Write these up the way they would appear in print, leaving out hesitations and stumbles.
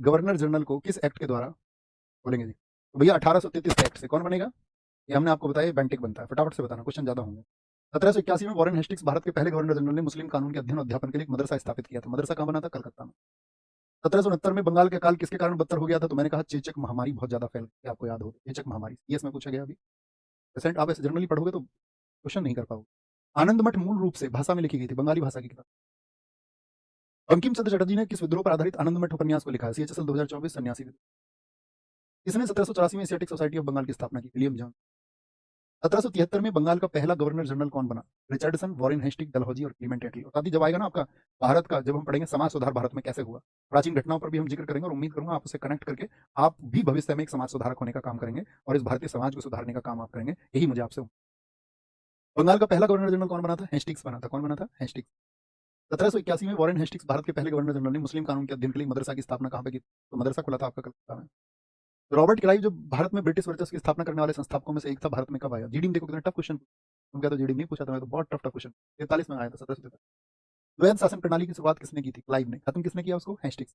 Governor general को किस act के द्वारा बोलेंगे जी? तो भैया 1833 के एक्ट से। कौन बनेगा? ये हमने आपको बताया, बेंटिक बनता है। फटाफट से बताना, क्वेश्चन ज्यादा होंगे। 1781 में वॉरेन हेस्टिंग्स भारत के पहले गवर्नर जनरल ने मुस्लिम कानून के अध्ययन और अध्यापन के लिए एक मदरसा स्थापित किया था। मदरसा कहाँ बना था? कलकत्ता में। 1769 में बंगाल का काल किसके कारण बदतर हो गया था? तो मैंने कहा चेचक महामारी बहुत ज्यादा फैल गई, आपको याद हो, चेचक महामारी सीएस में पूछा गया अभी। पेशेंट आप ऐसे जनरली पढ़ोगे तो क्वेश्चन नहीं कर पाओगे। आनंद मठ मूल रूप से भाषा में लिखी गई थी, बंगाली भाषा की किताब। बंकिम चंद्र चटर्जी ने किस विद्रोह पर आधारित आनंद मठ उपन्यास को लिखा है? सीएचएसएल 2024 सन्यासी विद्रोह। किसने 1784 में एशियाटिक सोसाइटी ऑफ बंगाल की स्थापना की? William John. 1773 में बंगाल का पहला गवर्नर जनरल कौन बना? रिचर्डसन, वॉरेन हेस्टिंग्स, डलहौजी और क्लीमेंट एटली। और साथ ही जब आएगा ना आपका भारत का, जब हम पढ़ेंगे समाज सुधार भारत में कैसे हुआ, प्राचीन घटनाओं पर भी हम जिक्र करेंगे और उम्मीद करूंगा आप उसे कनेक्ट करके आप भी भविष्य में एक समाज सुधारक होने का काम करेंगे और इस भारतीय समाज को सुधारने का काम आप करेंगे, यही मुझे आपसे। बंगाल का पहला गवर्नर जनरल कौन बना था? हेस्टिंग्स बना था। कौन बना था? हेस्टिंग्स। 1781 में वॉरेन हेस्टिंग्स भारत के पहले गवर्नर जनरल ने मुस्लिम कानून के अध्ययन के लिए मदरसा की स्थापना कहाँ पे की? तो मदरसा खुला था आपका कलकत्ता में। रॉबर्ट क्लाइव जो भारत में ब्रिटिश वर्चस्व की स्थापना करने वाले संस्थापकों में से एक था, भारत में कब आया? जीडी में देखो कितना टफ क्वेश्चन। तुम क्या तो जीडी नहीं पूछा था, मैं तो बहुत टफ क्वेश्चन। 43 में आया था, 1743। द्वैध शासन प्रणाली की शुरुआत किसने की थी? क्लाइव ने। खत्म किसने किया उसको? हेस्टिंग्स।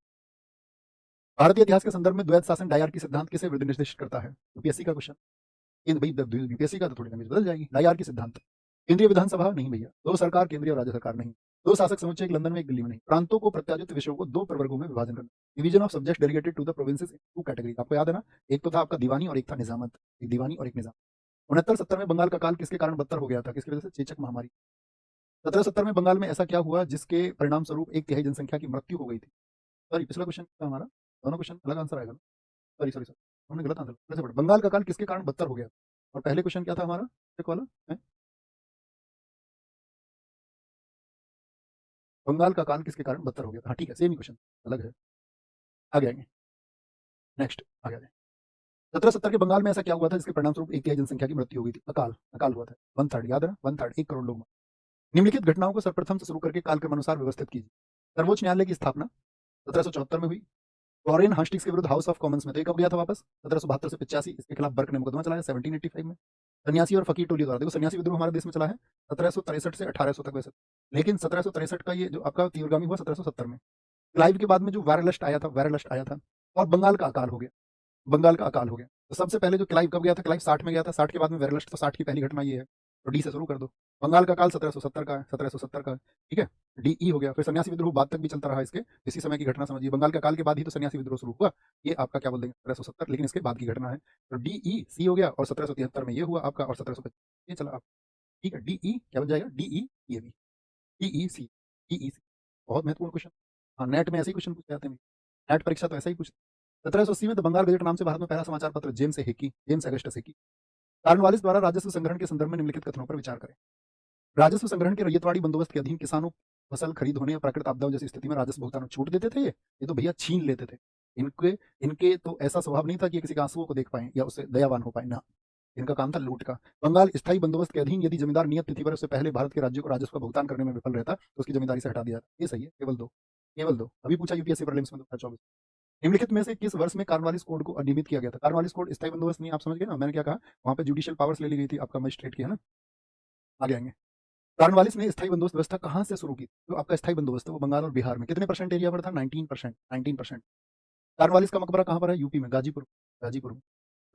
भारतीय इतिहास के संदर्भ में द्वैध शासन डायआर्की सिद्धांत किसे निर्दिष्ट करता है? यूपीएससी का क्वेश्चन। इन भाई यूपीएससी का तो थोड़ी लैंग्वेज बदल जाएगी। डायआर्की सिद्धांत। केंद्रीय विधानसभा नहीं भैया, दो सरकार, केंद्रीय और राज्य सरकार नहीं। दो शासक समुच्चय, एक लंदन में एक दिल्ली में नहीं। प्रांतों को प्रत्याशित विषयों को दो प्रवर्गों में विभाजन करना। Division of subject delegated to the provinces in two category. आपको याद है ना, एक तो था आपका दीवानी और एक था निजामत। एक दीवानी और एक निजाम। 69-70 में बंगाल का काल किसके कारण बदतर हो गया था? किसकी वजह से? चेचक महामारी। 1770 में बंगाल में ऐसा क्या हुआ जिसके परिणाम स्वरूप एक तिहाई जनसंख्या की मृत्यु हो गई थी? सॉरी, पिछला क्वेश्चन था हमारा, दोनों क्वेश्चन अलग आंसर आएगा। सॉरी सॉरी सॉरी, हमने गलत आंसर। कैसे पढ़ा? बंगाल का काल किसके कारण बदतर हो गया? और पहले क्वेश्चन क्या था हमारा, चेक वाला है? बंगाल का काल किसके कारण बदतर हो गया था? हाँ ठीक है, सेम ही क्वेश्चन, अलग है। आगे आएंगे, नेक्स्ट आगे आगे। 1770 के बंगाल में ऐसा क्या हुआ था जिसके परिणाम स्वरूप एक तिहाई जनसंख्या की मृत्यु हो गई थी? अकाल। अकाल हुआ था। वन थर्ड, याद है ना? वन थर्ड, 1 करोड़ लोग। निम्नलिखित घटनाओं को सर्वप्रथम से शुरू करके कालक्रमानुसार व्यवस्थित कीजिए। सर्वोच्च न्यायालय की स्थापना 1774 में हुई। वॉरेन हास्टिंग्स के विरुद्ध हाउस ऑफ कॉमन्स में तो ये कब गया था वापस? 1772 से 85, इसके खिलाफ बर्क ने मुकदमा चलाया 1785 में। सन्यासी और फकीर टोली द्वारा, देखो सन्यासी विद्रोह हमारे देश में चला है 1763 से 1800 तक वैसे, लेकिन 1763 का ये जो आपका तीव्रगामी हुआ 1770 में। क्लाइव के बाद में जो वायरलस्ट आया था, वायरलस्ट आया था और बंगाल का अकाल हो गया। बंगाल का अकाल हो गया। तो सबसे पहले जो क्लाइव कब गया था? क्लाइव 60 में गया था, 60 के बाद में वेरलस्ट, तो 60 की पहली घटना ये है। तो डी से शुरू कर दो। बंगाल का काल 1770 का है, 1770 का है, ठीक है। डी ई हो गया। फिर सन्यासी विद्रोह बाद तक भी चलता रहा इसके, इसी समय की घटना समझिए। बंगाल का काल के बाद ही तो सन्यासी विद्रोह शुरू हुआ, ये आपका क्या बोल देंगे 1770, लेकिन इसके बाद की घटना है। तो डी ई सी हो गया और 1773 में ये हुआ आपका, और 1725 ये चला आप, ठीक है। डी ई क्या बन जाएगा? डी ई, ये भी डी ई सी, डी ई सी। बहुत महत्वपूर्ण क्वेश्चन। हाँ, नेट में ऐसे ही क्वेश्चन पूछे जाते हैं। नेट परीक्षा तो ऐसा ही पूछ। 1780 में द बंगाल गजट नाम से भारत में पहला समाचार पत्र जेम्स हेकी, जेम्स अगस्टस हेकी। कार्नवालिस द्वारा राजस्व संग्रहण के संदर्भ में निम्नलिखित कथनों पर विचार करें। राजस्व संग्रहण के रैयतवाड़ी बंदोबस्त के अधीन किसानों फसल खरीद होने या प्राकृतिक आपदाओं जैसी स्थिति में राजस्व भुगतान में छूट देते थे। ये तो भैया छीन लेते थे। इनके इनके तो ऐसा स्वभाव नहीं था कि किसी के आंसुओं को देख पाए या उससे दयावान हो पाए ना। इनका काम था लूट का। बंगाल स्थायी बंदोबस्त के अधीन यदि जमींदार नियत तिथि पर उससे पहले भारत के राज्यों को राजस्व का भुगतान करने में विफल रहता तो उसकी जमींदारी से हटा दिया। ये सही है। केवल दो, केवल दो। अभी पूछा यूपीएससी प्रीलिम्स में 2024। निम्नलिखित में से किस वर्ष में कार्नवालिस कोड को नियमित किया गया था? कार्नवालिस कोड स्थायी बंदोबस्त नहीं, आप समझ गए ना मैंने क्या कहा? वहां पे जुडिशियल पावर्स ले ली गई थी आपका मजिस्ट्रेट की, है ना। आगे आएंगे। कार्नवालिस ने स्थायी बंदोबस्त व्यवस्था कहां से शुरू की? जो आपका स्थायी बंदोबस्त है वो बंगाल और बिहार में कितने परसेंट एरिया पर था? 19%, 19%। कार्नवालिस का मकबरा कहां पर है? यूपी में, गाजीपुर, गाजीपुर में।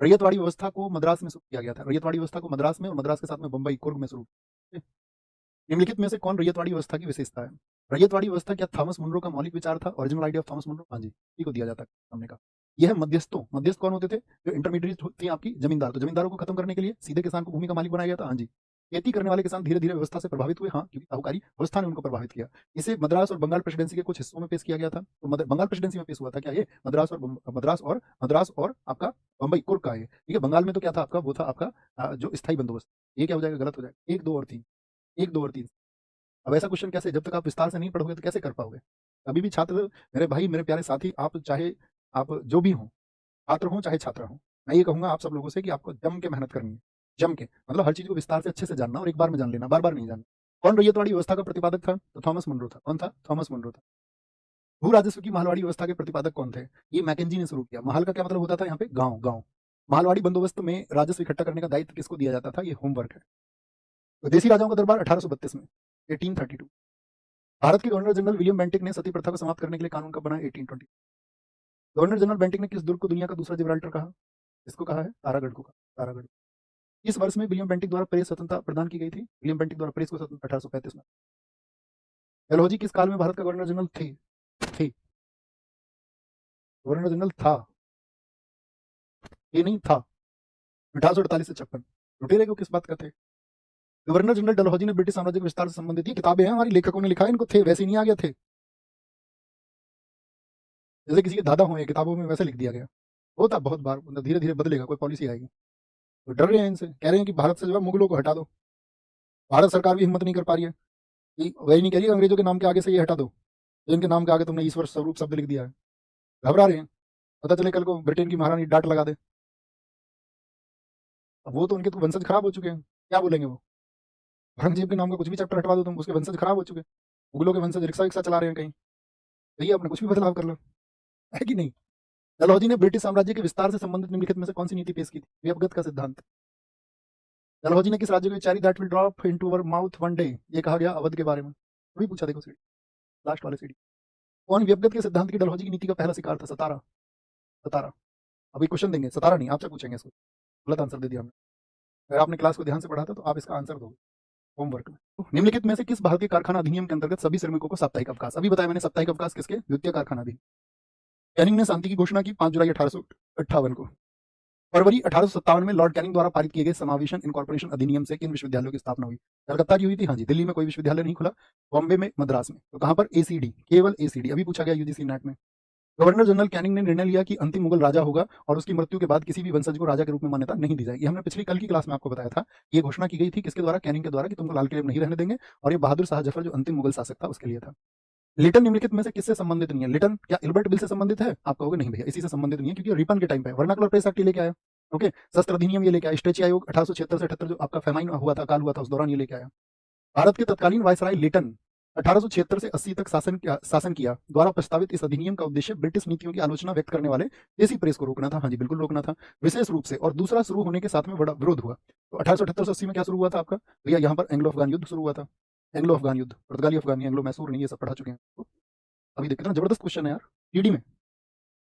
रैयतवाड़ी व्यवस्था को मद्रास में शुरू किया गया था। रैयतवाड़ी व्यवस्था को मद्रास में और मद्रास के साथ में बंबई, कुर्ग में शुरू। निम्नलिखित में से कौन रैयतवाड़ी व्यवस्था की विशेषता है? रैयतवाड़ी व्यवस्था क्या थॉमस मुनरो का मौलिक विचार था? Original idea of Thomas Munro, हाँ जी, इसी को दिया जाता है हमने कहा। यह है मध्यस्थों। मध्यस्थ कौन होते थे? जो इंटरमीडिएट थी आपकी जमींदार। तो जमींदारों को खत्म करने के लिए सीधे किसान को भूमि का मालिक बनाया गया था, हाँ जी। खेती करने वाले किसान धीरे धीरे व्यवस्था से प्रभावित हुए, हाँ, क्योंकि साहूकारी व्यवस्था ने उनको प्रभावित किया। इसे मद्रास और बंगाल प्रेसिडेंसी के कुछ हिस्सों में पेश किया गया था। तो बंगाल प्रेसिडेंसी में पेश हुआ था क्या ये? मद्रास और आपका बंबई, कुर्ग का है, ठीक है। बंगाल में तो क्या था आपका? वो था आपका जो स्थायी बंदोबस्त। ये क्या हो जाएगा? गलत हो जाएगा। एक, दो और तीन, एक, दो और तीन। अब ऐसा क्वेश्चन कैसे, जब तक आप विस्तार से नहीं पढ़ोगे तो कैसे कर पाओगे? अभी भी छात्र, मेरे भाई, मेरे प्यारे साथी, आप चाहे आप जो भी हो, छात्र हो चाहे छात्रा हो, मैं ये कहूंगा आप सब लोगों से कि आपको जम के मेहनत करनी है। जम के मतलब हर चीज को विस्तार से अच्छे से जानना और एक बार में जान लेना, बार बार नहीं जानना। कौन रैयतवाड़ी व्यवस्था का प्रतिपादक था? तो थॉमस मुनरो था। कौन था? थॉमस मुनरो था। भू राजस्व की महलवाड़ी व्यवस्था के प्रतिपादक कौन थे? ये मैकेंजी ने शुरू किया। महल का क्या मतलब होता था? यहाँ पे गांव, गांव। महलवाड़ी बंदोबस्त में राजस्व इकट्ठा करने का दायित्व किसको दिया जाता था? ये होमवर्क है। विदेशी राजाओं का दरबार 1832 में, 1832। भारत के गवर्नर जनरल विलियम बेंटिक ने सती प्रथा को समाप्त करने के लिए कानून कब बनाया? 1820। गवर्नर जनरल बेंटिक ने किस दुर्ग को दुनिया का दूसरा जिब्राल्टर कहा? इसको कहा है तारागढ़ को, कहा तारागढ़। इस वर्ष में विलियम बेंटिक द्वारा प्रेस स्वतंत्रता प्रदान की गई थी? विलियम बेंटिक द्वारा प्रेस को स्वतंत्रता 1835 में। डलहौजी किस काल में भारत का गवर्नर जनरल थे? गवर्नर जनरल था, ये नहीं था। 1848 से 56। लुटेरे को किस बात का थे? गवर्नर जनरल डलहौजी ने ब्रिटिश साम्राज्य के विस्तार से संबंधित, ये किताबें हैं हमारी, लेखकों ने लिखा है, इनको थे वैसे ही नहीं आ गया थे, जैसे किसी के दादा हुए किताबों में वैसे लिख दिया गया। होता बहुत बार, धीरे धीरे बदलेगा, कोई पॉलिसी आएगी। तो डर रहे हैं इनसे, कह रहे हैं कि भारत से जो है मुगलों को हटा दो। भारत सरकार भी हिम्मत नहीं कर पा रही है कि, वही नहीं कह रही है अंग्रेजों के नाम के आगे से ये हटा दो, तो इनके नाम के आगे तुमने ईश्वर स्वरूप शब्द लिख दिया है। घबरा रहे हैं, पता चले कल को ब्रिटेन की महारानी डांट लगा दे। अब वो तो उनके तो वंशज खराब हो चुके हैं, क्या बोलेंगे वो? औरंगजेब के नाम का कुछ भी चैप्टर हटवा दो तुम, उसके वंशज खराब हो चुके हैं। मुगलों के वंशज रिक्शा रिक्शा चला रहे हैं कहीं, भैया अपने कुछ भी बदलाव कर लो, है कि नहीं? डलहौजी ने ब्रिटिश साम्राज्य के विस्तार से संबंधित निम्नलिखित में से कौन सी नीति पेश की थी? व्यपगत का सिद्धांत। डलहौजी ने किस राज्य को चारी that will drop into our mouth one day, ये कहा गया अवध के बारे में। वही पूछा, देखो सीढ़ी, लास्ट वाले सीढ़ी। कौन व्यपगत के सिद्धांत की डलहौजी की नीति का पहला शिकार था? सतारा। सतारा। अभी क्वेश्चन देंगे, सतारा नहीं, आपसे पूछेंगे इसको, गलत आंसर दे दिया हमने। अगर आपने क्लास को ध्यान से पढ़ा था तो आप इसका आंसर दोगे होमवर्क में। तो निम्नलिखित में से किस भारतीय कारखाना अधिनियम के अंतर्गत सभी श्रमिकों को साप्ताहिक अवकाश? अभी बताया मैंने, साप्ताहिक अवकाश किसके? द्वितीय कारखाना अधिनियम। कैनिंग ने शांति की घोषणा की 5 जुलाई 1858 को। फरवरी 1857 में लॉर्ड कैनिंग द्वारा पारित किए गए समावेशन इनकॉर्पोरेशन अधिनियम से किन विश्वविद्यालयों की स्थापना हुई? कलकत्ता की हुई थी, हाँ जी। दिल्ली में कोई विश्वविद्यालय नहीं खुला, बॉम्बे में, मद्रास में। तो कहां पर? एसीडी, केवल एसीडी। अभी पूछा गया यूजीसी नेट में। गवर्नर जनरल कैनिंग ने निर्णय लिया कि अंतिम मुगल राजा होगा और उसकी मृत्यु के बाद किसी भी वंशज को राजा के रूप में मान्यता नहीं दी जाएगी। हमने पिछली कल की क्लास में आपको बताया था, ये घोषणा की गई थी किसके द्वारा? कैनिंग के द्वारा, कि तुमको लाल किले में नहीं रहने देंगे, और ये बहादुर शाह जफर जो अंतिम मुगल शासक था उसके लिए था। लिटन निम्नलिखित में से किससे संबंधित नहीं है? लिटन क्या इल्बर्ट बिल से संबंधित है? आप कहोगे नहीं भैया, इसी से संबंधित नहीं है, क्योंकि रिपन के टाइम पे वर्नाकुलर प्रेस एक्ट लेके आया। ओके, शस्त्र अधिनियम ये लेके आया। स्ट्रेची आयोग 1876 से 78 जो आपका फेमाइन हुआ था, अकाल हुआ था, उस दौरान ये लेके आया। भारत के तत्कालीन वायसराय लिटन 1876 से 80 तक शासन किया द्वारा प्रस्तावित इस अधिनियम का उद्देश्य ब्रिटिश नीतियों की आलोचना व्यक्त करने वाले देसी प्रेस को रोकना था। हाँ जी, बिल्कुल रोकना था विशेष रूप से। और दूसरा, शुरू होने के साथ में बड़ा विरोध हुआ। तो 1878 से 80 में क्या शुरू हुआ था आपका भैया? यहाँ पर एंग्लो अफगान युद्ध शुरू हुआ था। एंग्लो अफगान युद्ध, पुर्तगाली अफगानी, एंग्लो मैसूर नहीं, ये सब पढ़ा चुके हैं। तो अभी देखिए कितना जबरदस्त क्वेश्चन है यार, टीडी में,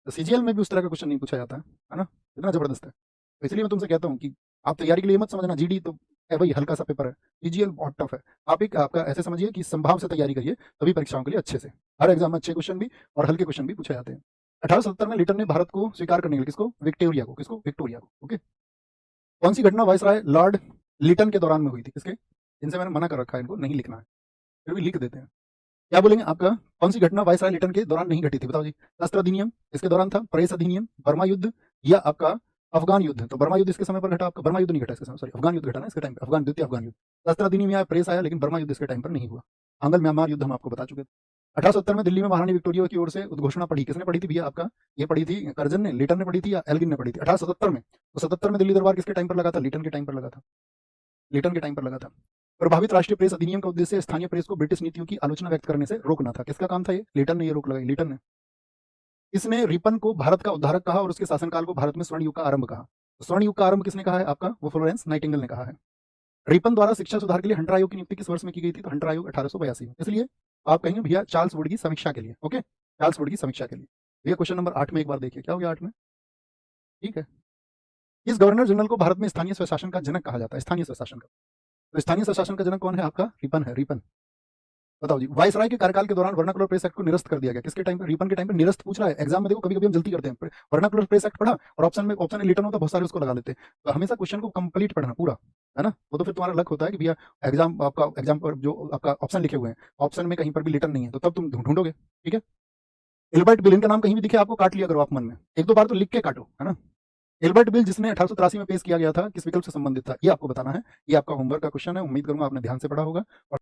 सीजीएल में भी उस तरह का क्वेश्चन नहीं पूछा जाता है ना, कितना जबरदस्त है। तो इसलिए मैं तुमसे कहता हूँ कि आप तैयारी के लिए मत समझना जीडी तो है भाई, हल्का सा पेपर है। सीजीएल बहुत टफ है। आप एक आपका ऐसे समझिए कि संभाव से तैयारी करिए, तभी परीक्षाओं के लिए अच्छे से, हर एग्जाम में अच्छे क्वेश्चन भी और हल्के क्वेश्चन भी पूछे जाते हैं। 1870 में लिटन ने भारत को स्वीकार करने के लिए किसको? विक्टोरिया को। किसको? विक्टोरिया को। ओके, कौन सी घटना वायसराय लॉर्ड लिटन के दौरान में हुई थी? किसके? इनसे मैंने मना कर रखा है, इनको नहीं लिखना है, फिर भी लिख देते हैं। क्या बोलेंगे? आपका कौन सी घटना वायसराय लिटन के दौरान नहीं घटी थी? बताओ जी। शस्त्र अधिनियम इसके दौरान था, प्रेस अधिनियम, बर्मा युद्ध, या आपका अफगान युद्ध। तो बर्मा युद्ध इसके समय पर घटा, आपका बर्मा युद्ध नहीं घटा इसके समय, सॉरी अफगान युद्ध घटा ना इसके टाइम पर, अफगान द्वितीय अफगान युद्ध। शस्त्र अधिनियम या प्रेस आया, लेकिन बर्मा युद्ध इसके टाइम पर नहीं हुआ। आंगल म्यांमार युद्ध हम आपको बता चुके थे। 1870 में दिल्ली में महारानी विक्टोरिया की ओर से उद्घोषणा पढ़ी, किसने पढ़ी थी भैया? आपका ये पढ़ी थी कर्जन ने, लिटन ने पढ़ी थी, या एल्गिन ने पढ़ी थी? 1877 में। तो 77 में दिल्ली दरबार किसके टाइम पर लगा था? लिटन के टाइम पर लगा था, लिटन के टाइम पर लगा था। प्रभावित राष्ट्रीय प्रेस अधिनियम का उद्देश्य स्थानीय प्रेस को ब्रिटिश नीतियों की आलोचना व्यक्त करने से रोकना था। किसका काम था ये? लिटन ने ये रोक लगाई, लिटन ने। इसने रिपन को भारत का उद्धारक कहा और उसके शासनकाल को भारत में स्वर्ण युग का आरंभ कहा। तो स्वर्ण युग का आरंभ किसने कहा है? आपका वो फ्लोरेंस नाइटिंगेल ने कहा है। रिपन द्वारा शिक्षा सुधार के लिए हंटर आयोग की नियुक्ति किस वर्ष में की गई थी? तो हंटर आयोग 1882 में। इसलिए आप कहेंगे भैया चार्ल्स वुड की समीक्षा के लिए। ओके, चार्ल्स वुड की समीक्षा के लिए। भैया क्वेश्चन नंबर 8 में एक बार देखिए, क्या हो गया 8 में? ठीक है, इस गवर्नर जनरल को भारत में स्थानीय स्वशासन का जनक कहा जाता है, स्थानीय स्वशासन का। तो स्थानीय स्वशासन का जनक कौन है? आपका रिपन है, रिपन। बताओ जी, वायसराय के कार्यकाल के दौरान वर्नाकुलर प्रेस एक्ट को निरस्त कर दिया गया। किसके टाइम पे? रिपन के टाइम पे निरस्त पूछ रहा है एग्जाम में। देखो कभी कभी हम जल्दी करते हैं, वर्नाकुलर प्रेस एक्ट पढ़ा और ऑप्शन में लिटन होता, बहुत सारे उसको लगा लेते हैं। तो हमेशा क्वेश्चन को कंप्लीट पढ़ना पूरा, है ना? वो तो फिर तुम्हारा लक होता है कि भैया एग्जाम पर जो आपका ऑप्शन लिखे हुए हैं, ऑप्शन में कहीं पर भी लिटन नहीं है, तो तब तुम ढूंढोगे। ठीक है, एल्बर्ट बिल, इनका नाम कहीं भी दिखे आपको काट लिया करो आप मन में, 1-2 बार तो लिख के काटो, है ना? एल्बर्ट बिल जिसने 1883 में पेश किया गया था, किस विकल्प से संबंधित था? ये आपको बताना है। ये आपका होमवर्क का क्वेश्चन है, उम्मीद करूंगा आपने ध्यान से पढ़ा होगा। और